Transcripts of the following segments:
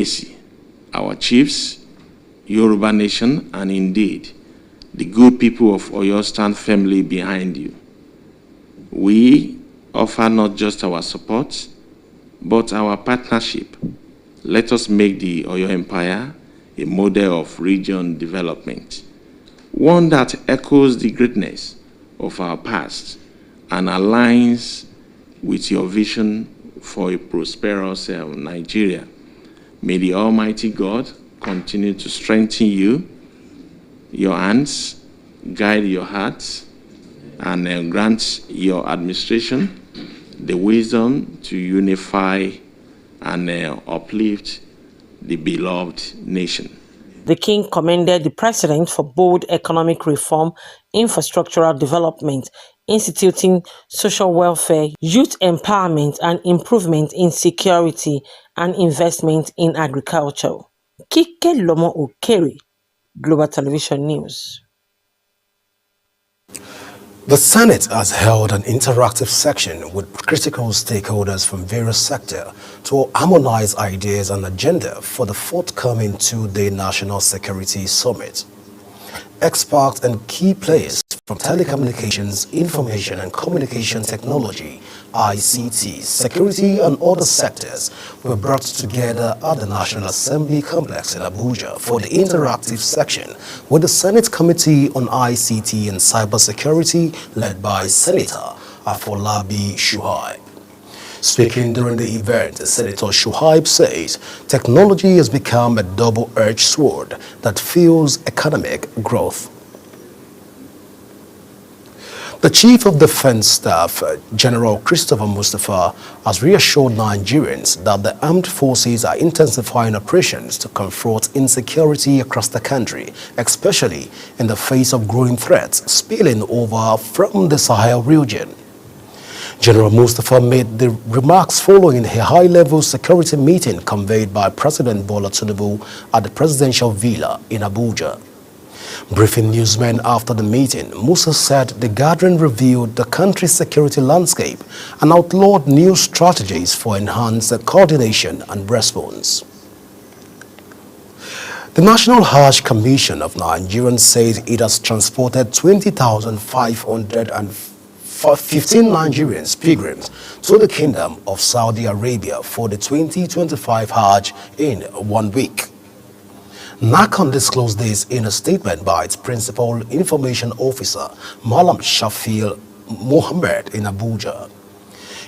legacy, our chiefs, Yoruba nation, and indeed, the good people of Oyo stand firmly behind you. We offer not just our support, but our partnership. Let us make the Oyo Empire a model of region development, one that echoes the greatness of our past and aligns with your vision for a prosperous Nigeria. May the Almighty God continue to strengthen you, your hands, guide your hearts, and grant your administration the wisdom to unify and uplift the beloved nation. The king commended the president for bold economic reform, infrastructural development, instituting social welfare, youth empowerment, and improvement in security and investment in agriculture. Kike Lomo Okere, Global Television News. The Senate has held an interactive section with critical stakeholders from various sectors to harmonize ideas and agenda for the forthcoming two-day National Security Summit. Experts and key players from telecommunications, information and communication technology, ICT, security and other sectors were brought together at the National Assembly Complex in Abuja for the interactive section with the Senate Committee on ICT and Cybersecurity led by Senator Afolabi Shuaib. Speaking during the event, Senator Shuaib says technology has become a double-edged sword that fuels economic growth. The Chief of Defense Staff, General Christopher Mustafa, has reassured Nigerians that the armed forces are intensifying operations to confront insecurity across the country, especially in the face of growing threats spilling over from the Sahel region. General Mustafa made the remarks following a high-level security meeting convened by President Bola Tinubu at the presidential villa in Abuja. Briefing newsmen after the meeting, Musa said the gathering reviewed the country's security landscape and outlawed new strategies for enhanced coordination and response. The National Hajj Commission of Nigeria says it has transported 20,515 Nigerians pilgrims to the Kingdom of Saudi Arabia for the 2025 Hajj in 1 week. NACON disclosed this in a statement by its Principal Information Officer, Malam Shafil Mohammed in Abuja.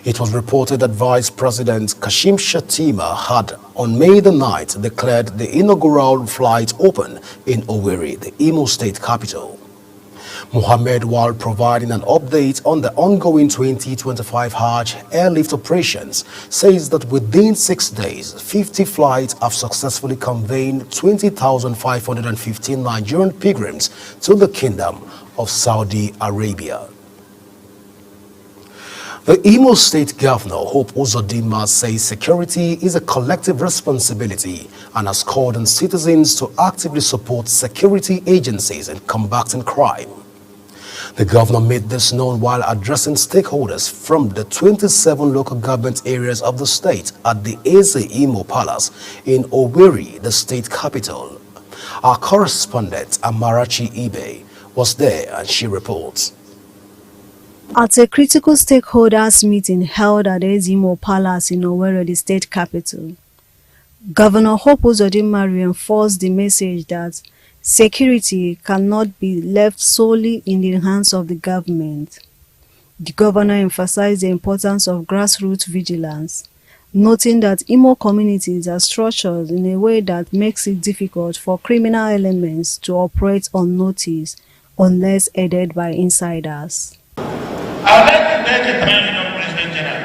It was reported that Vice President Kashim Shettima had, on May the 9th, declared the inaugural flight open in Owerri, the Imo State capital. Mohammed, while providing an update on the ongoing 2025 Hajj airlift operations, says that within 6 days, 50 flights have successfully conveyed 20,515 Nigerian pilgrims to the Kingdom of Saudi Arabia. The Imo State Governor, Hope Uzodinma, says security is a collective responsibility and has called on citizens to actively support security agencies in combating crime. The governor made this known while addressing stakeholders from the 27 local government areas of the state at the Eze Imo Palace in Owerri, the state capital. Our correspondent, Amarachi Ibe, was there and she reports. At a critical stakeholders meeting held at Eze Imo Palace in Owerri, the state capital, Governor Hope Uzodinma reinforced the message that security cannot be left solely in the hands of the government. The governor emphasized the importance of grassroots vigilance, noting that Imo communities are structured in a way that makes it difficult for criminal elements to operate unnoticed unless aided by insiders. I would like to beg the President General,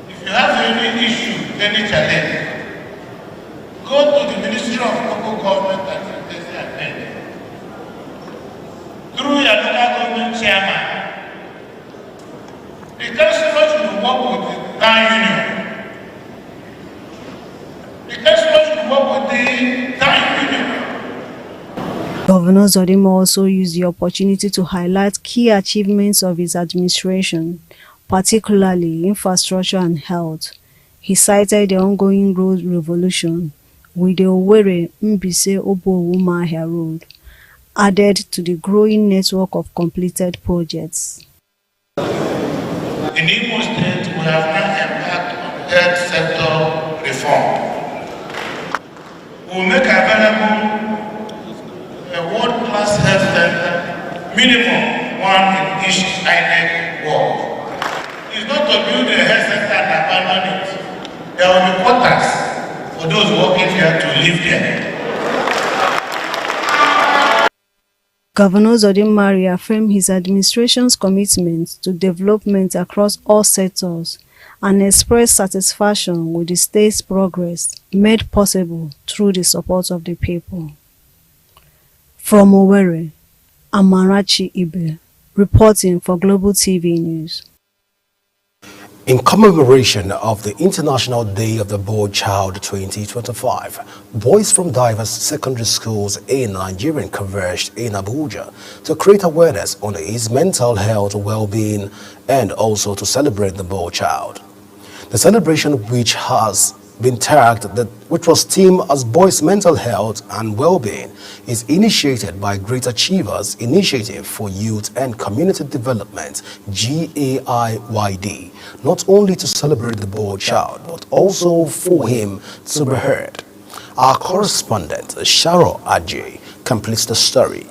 if you have any issue, any challenge, go to the Ministry of Local Government and Affairs through your local government chairman. The councillor should work with the town union. The councillor should work with the town union. Governor Uzodinma also used the opportunity to highlight key achievements of his administration, particularly infrastructure and health. He cited the ongoing road revolution with the Owerri Mbise Obo-Umahia Road, added to the growing network of completed projects. In Imo State, we have now embarked on health sector reform. We will make available a world-class health center, minimum one in each INEC ward. It's not to build a health center and abandon it. There will be quarters for those working here to live there. Governor Uzodimma reaffirmed his administration's commitment to development across all sectors and expressed satisfaction with the state's progress made possible through the support of the people. From Owerri, Amarachi Ibe, reporting for Global TV News. In commemoration of the International Day of the Boy Child 2025, boys from diverse secondary schools in Nigeria converged in Abuja to create awareness on his mental health, well-being, and also to celebrate the boy child. The celebration, which has been tagged which was themed as Boys' Mental Health and Well-being, is initiated by Great Achievers Initiative for Youth and Community Development, GAIYD, not only to celebrate the boy child, but also for him to be heard. Our correspondent, Sharo Ajay, completes the story.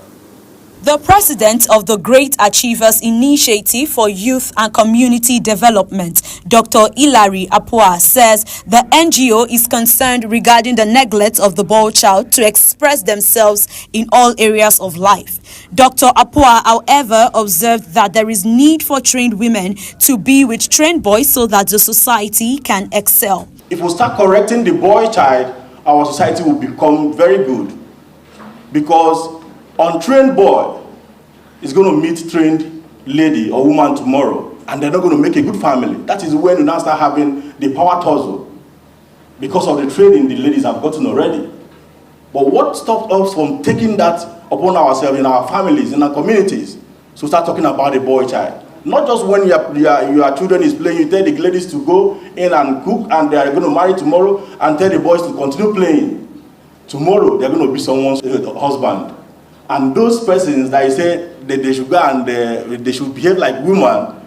The president of the Great Achievers Initiative for Youth and Community Development, Dr. Hilary Apua, says the NGO is concerned regarding the neglect of the boy child to express themselves in all areas of life. Dr. Apua, however, observed that there is need for trained women to be with trained boys so that the society can excel. If we start correcting the boy child, our society will become very good, because untrained boy is going to meet trained lady or woman tomorrow, and they're not going to make a good family. That is when you now start having the power tussle because of the training the ladies have gotten already. But what stops us from taking that upon ourselves in our families, in our communities, to start talking about the boy child? Not just when your children is playing, you tell the ladies to go in and cook, and they are going to marry tomorrow, and tell the boys to continue playing. Tomorrow, they're going to be someone's husband. And those persons that you say that they should go and they should behave like women,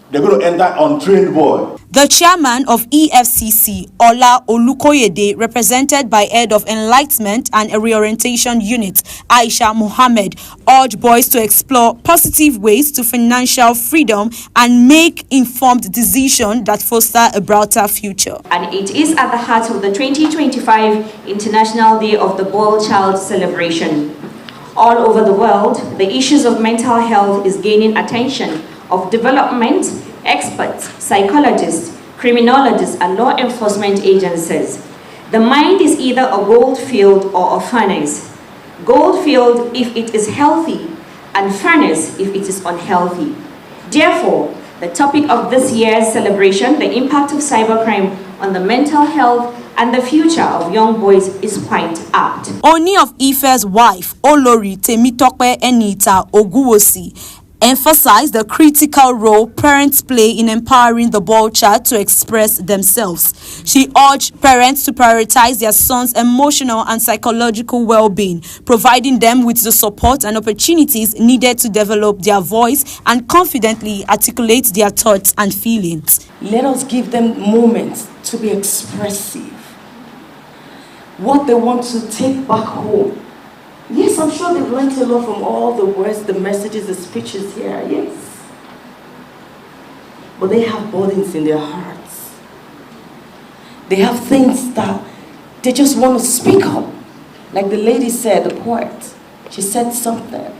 they're going to enter untrained boy. The chairman of EFCC, Ola Olukoyede, represented by head of Enlightenment and Reorientation Unit, Aisha Mohammed, urged boys to explore positive ways to financial freedom and make informed decisions that foster a brighter future. And it is at the heart of the 2025 International Day of the Boy Child celebration. All over the world, the issues of mental health is gaining attention of development, experts, psychologists, criminologists, and law enforcement agencies. The mind is either a gold field or a furnace. Gold field if it is healthy, and furnace if it is unhealthy. Therefore, the topic of this year's celebration, the impact of cybercrime on the mental health and the future of young boys, is quite apt. Oni of Ife's wife, Olori Temitope Enita Oguwosi, emphasized the critical role parents play in empowering the boy child to express themselves. She urged parents to prioritize their sons' emotional and psychological well-being, providing them with the support and opportunities needed to develop their voice and confidently articulate their thoughts and feelings. Let us give them moments to be expressive. What they want to take back home. Yes, I'm sure they've learned a lot from all the words, the messages, the speeches here, yes. But they have burdens in their hearts. They have things that they just want to speak up. Like the lady said, the poet, she said something.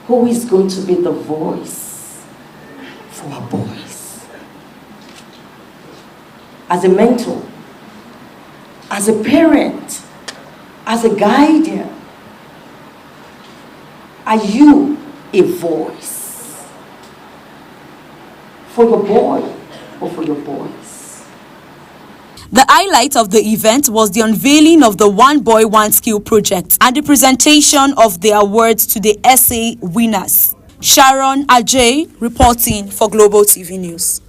Who is going to be the voice for our boys? As a mentor, as a parent, as a guardian, are you a voice for your boy or for your boys? The highlight of the event was the unveiling of the One Boy, One Skill project and the presentation of the awards to the essay winners. Sharon Ajay reporting for Global TV News.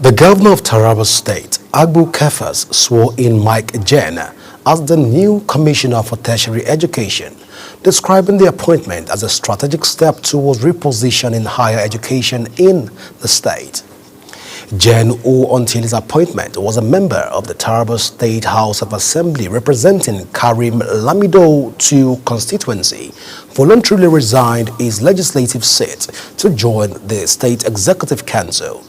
The governor of Taraba State, Agbu Kefas, swore in Mike Jen as the new commissioner for tertiary education, describing the appointment as a strategic step towards repositioning higher education in the state. Jen, who until his appointment was a member of the Taraba State House of Assembly representing Karim Lamido 2 constituency, voluntarily resigned his legislative seat to join the State Executive Council.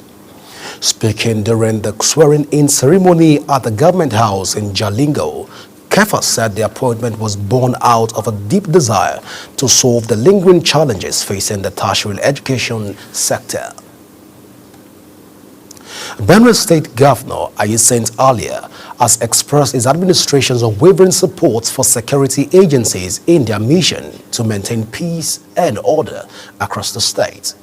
Speaking during the swearing-in ceremony at the Government House in Jalingo, Kefas said the appointment was born out of a deep desire to solve the lingering challenges facing the tertiary education sector. Benue State Governor Ayesent Alia has expressed his administration's unwavering support for security agencies in their mission to maintain peace and order across the state.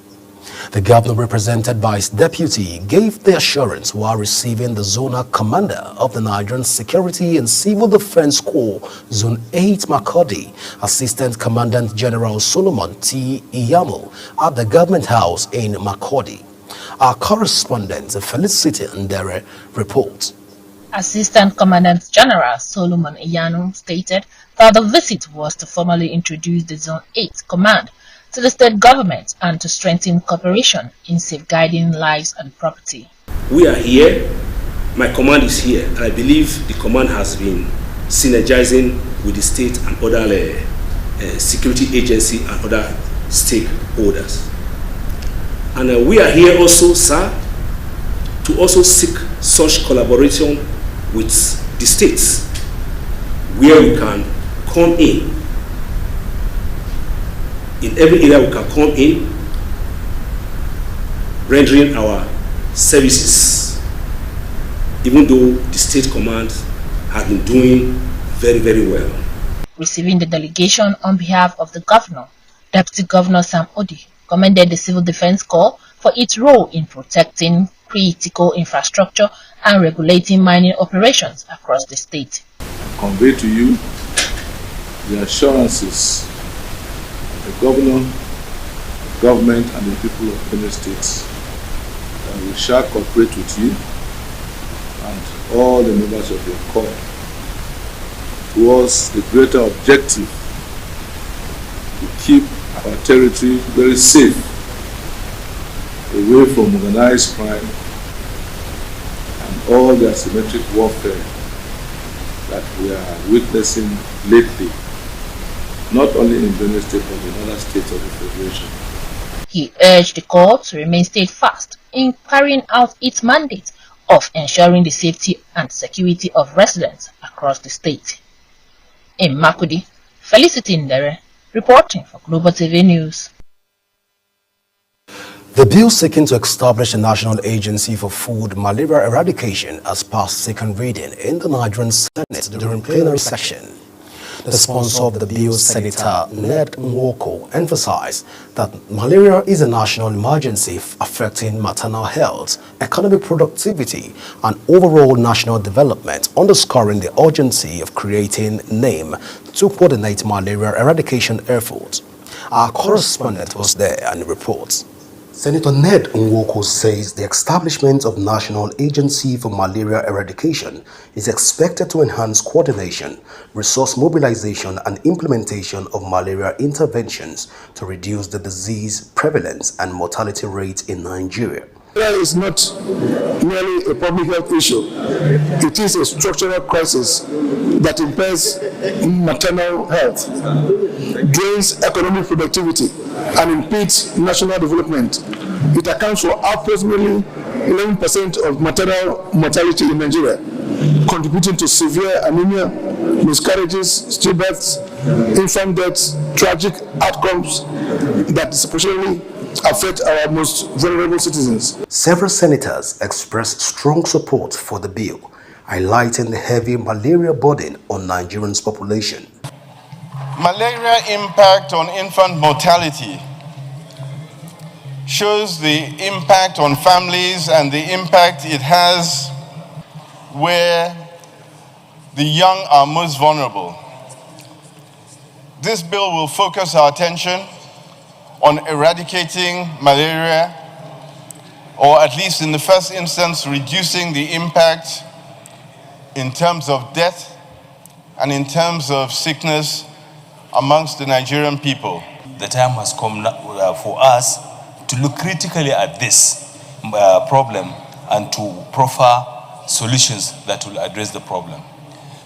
The governor, represented by his deputy, gave the assurance while receiving the zonal commander of the Nigerian Security and Civil Defense Corps, Zone 8 Makurdi, Assistant Commandant General Solomon T. Iyamo, at the Government House in Makurdi. Our correspondent, Felicity Ndere, reports. Assistant Commandant General Solomon Iyano stated that the visit was to formally introduce the Zone 8 Command to the state government and to strengthen cooperation in safeguarding lives and property. We are here, my command is here, and I believe the command has been synergizing with the state and other security agency and other stakeholders. And we are here also, sir, to also seek such collaboration with the states where we can come in. In every area we can come in, rendering our services, even though the state command has been doing very, very well. Receiving the delegation on behalf of the governor, Deputy Governor Sam Odi commended the Civil Defense Corps for its role in protecting critical infrastructure and regulating mining operations across the state. I convey to you the assurances of the governor, the government, and the people of Benue State that we shall cooperate with you and all the members of your corps towards the greater objective to keep our territory very safe, away from organized crime and all the asymmetric warfare that we are witnessing lately, not only in Benue State but in other states of the Federation. He urged the Corps to remain steadfast in carrying out its mandate of ensuring the safety and security of residents across the state. In Makurdi, Felicity Ndere, reporting for Global TV News. The bill seeking to establish a national agency for food malaria eradication has passed second reading in the Nigerian Senate during plenary session. The sponsor of the bill, Senator Ned Nwoko, emphasized that malaria is a national emergency affecting maternal health, economic productivity, and overall national development, underscoring the urgency of creating NAME to coordinate malaria eradication efforts. Our correspondent was there and reports. Senator Ned Nwoko says the establishment of National Agency for Malaria Eradication is expected to enhance coordination, resource mobilization, and implementation of malaria interventions to reduce the disease prevalence and mortality rate in Nigeria. Malaria is not merely a public health issue. It is a structural crisis that impairs maternal health, drains economic productivity, and impedes national development. It accounts for approximately 11% of maternal mortality in Nigeria, contributing to severe anemia, miscarriages, stillbirths, infant deaths, tragic outcomes that disproportionately affect our most vulnerable citizens. Several senators expressed strong support for the bill, highlighting the heavy malaria burden on Nigerians' population. Malaria impact on infant mortality shows the impact on families and the impact it has where the young are most vulnerable. This bill will focus our attention on eradicating malaria or at least in the first instance, reducing the impact in terms of death and in terms of sickness amongst the Nigerian people. The time has come for us to look critically at this problem and to proffer solutions that will address the problem.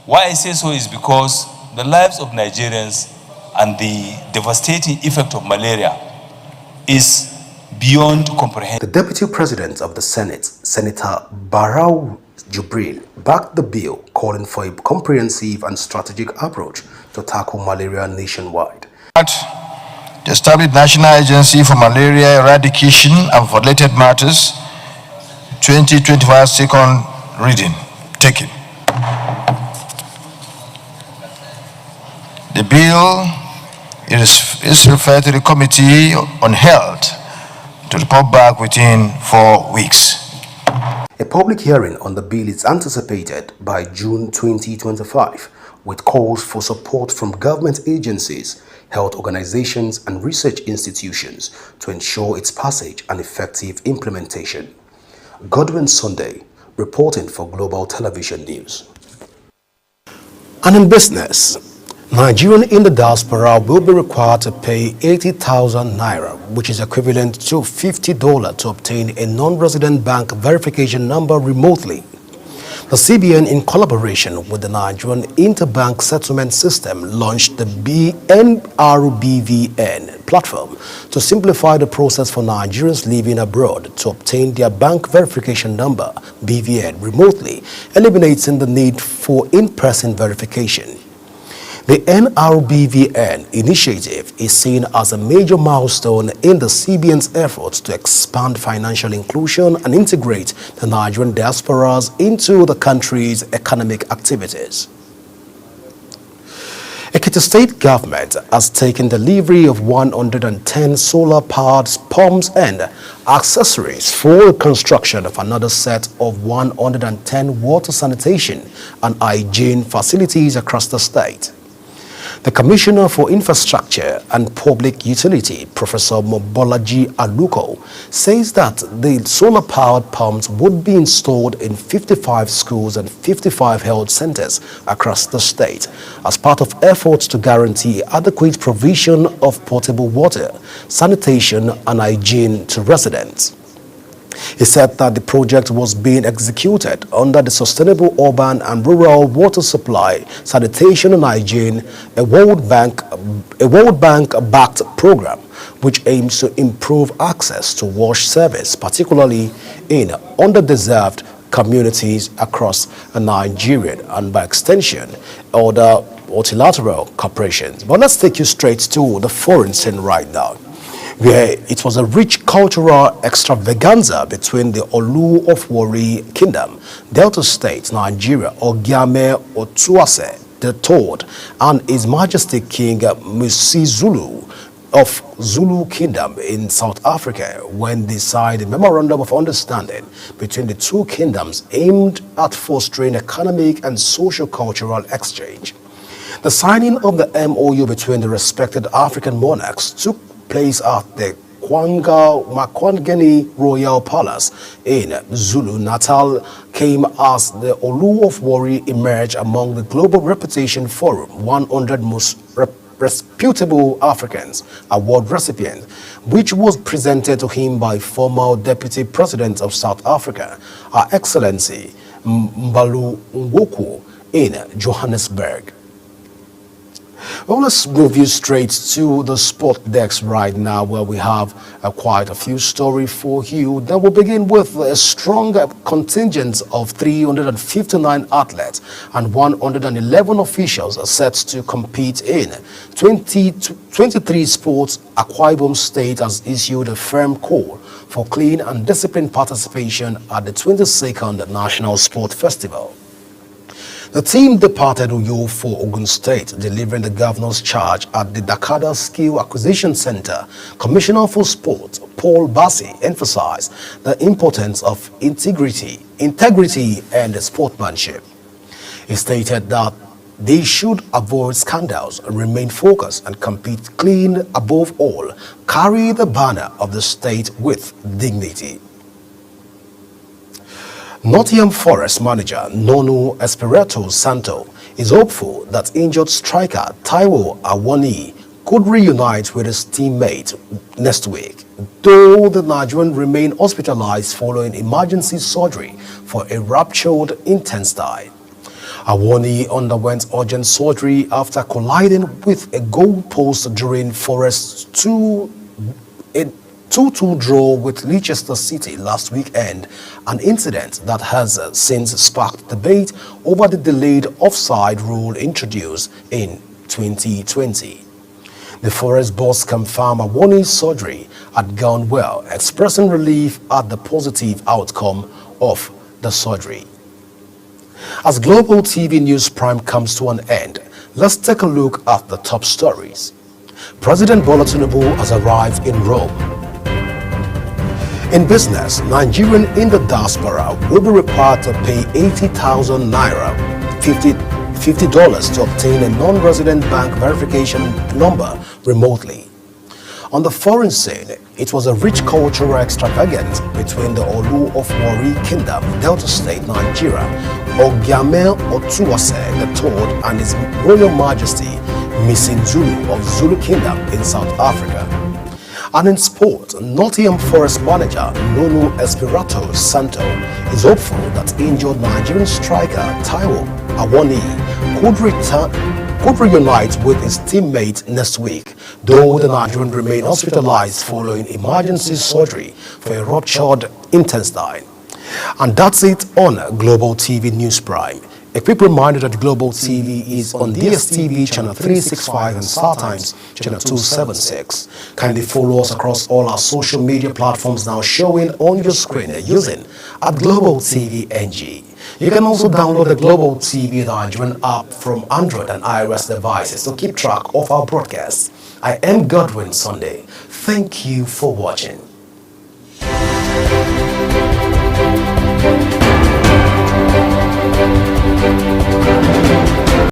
Why I say so is because the lives of Nigerians and the devastating effect of malaria is beyond comprehension. The Deputy President of the Senate, Senator Barau Jubril, backed the bill calling for a comprehensive and strategic approach to tackle malaria nationwide. To establish National Agency for Malaria Eradication and for related matters, 2025 second reading taken. The bill is referred to the Committee on Health to report back within 4 weeks. A public hearing on the bill is anticipated by June 2025, with calls for support from government agencies, health organizations and research institutions to ensure its passage and effective implementation. Godwin Sunday, reporting for Global Television News. And in business, Nigerians in the diaspora will be required to pay 80,000 naira, which is equivalent to $50, to obtain a non-resident bank verification number remotely. The CBN, in collaboration with the Nigerian Interbank Settlement System, launched the NRBVN platform to simplify the process for Nigerians living abroad to obtain their bank verification number, BVN, remotely, eliminating the need for in-person verification. The NRBVN initiative is seen as a major milestone in the CBN's efforts to expand financial inclusion and integrate the Nigerian diasporas into the country's economic activities. Ekiti State government has taken delivery of 110 solar-powered pumps and accessories for the construction of another set of 110 water sanitation and hygiene facilities across the state. The Commissioner for Infrastructure and Public Utility, Professor Mobolaji Aluko, says that the solar-powered pumps would be installed in 55 schools and 55 health centers across the state as part of efforts to guarantee adequate provision of potable water, sanitation and hygiene to residents. He said that the project was being executed under the Sustainable Urban and Rural Water Supply, Sanitation and Hygiene, a World Bank-backed program, which aims to improve access to wash service, particularly in underdeserved communities across Nigeria and, by extension, other multilateral corporations. But let's take you straight to the foreign scene right now, where it was a rich cultural extravaganza between the Olu of Warri Kingdom, Delta State, Nigeria, Ogiame Otuase III, and His Majesty King Musi Zulu of Zulu Kingdom in South Africa, when they signed a memorandum of understanding between the two kingdoms aimed at fostering economic and social-cultural exchange. The signing of the MOU between the respected African monarchs took place at the Makwangeni Royal Palace in Zulu Natal came as the Olu of Warri emerged among the Global Reputation Forum 100 Most Reputable Africans award recipient, which was presented to him by former Deputy President of South Africa, Her Excellency Mbalu Ngwoku, in Johannesburg. Well, let's move you straight to the sport desk right now, where we have quite a few stories for you. Then we'll begin with a strong contingent of 359 athletes and 111 officials are set to compete in 23 sports. Akwa Ibom State has issued a firm call for clean and disciplined participation at the 22nd National Sport Festival. The team departed Uyo for Ogun State, delivering the governor's charge at the Dakada Skill Acquisition Center. Commissioner for Sport, Paul Bassi, emphasized the importance of integrity and sportsmanship. He stated that they should avoid scandals, remain focused and compete clean, above all, carry the banner of the state with dignity. Nottingham Forest manager Nono Espirito Santo is hopeful that injured striker Taiwo Awoniyi could reunite with his teammate next week, though the Nigerian remained hospitalized following emergency surgery for a ruptured intestine. Awoniyi underwent urgent surgery after colliding with a goalpost during Forest's 2-2 draw with Leicester City last weekend, an incident that has since sparked debate over the delayed offside rule introduced in 2020. The Forest boss confirmed Awoniyi's surgery had gone well, expressing relief at the positive outcome of the surgery. As Global TV News Prime comes to an end, let's take a look at the top stories. President Bola Tinubu has arrived in Rome. In business, Nigerian in the diaspora will be required to pay 80,000 naira, $50 to obtain a non-resident bank verification number remotely. On the foreign scene, it was a rich cultural extravagance between the Olu of Warri Kingdom, Delta State, Nigeria, Ogiame Otuwase III and His Royal Majesty Missing Zulu of Zulu Kingdom in South Africa. And in sport, Nottingham Forest manager Nono Espirito Santo is hopeful that injured Nigerian striker Taiwo Awoniyi could reunite with his teammate next week, though the Nigerian remained hospitalized following emergency surgery for a ruptured intestine. And that's it on Global TV News Prime. A quick reminder that Global TV is on DSTV channel 365 and StarTimes channel 276. Kindly follow us across all our social media platforms now showing on your screen using @Global TV NG. You can also download the Global TV Nigerian app from Android and iOS devices to keep track of our broadcasts. I am Godwin Sunday. Thank you for watching.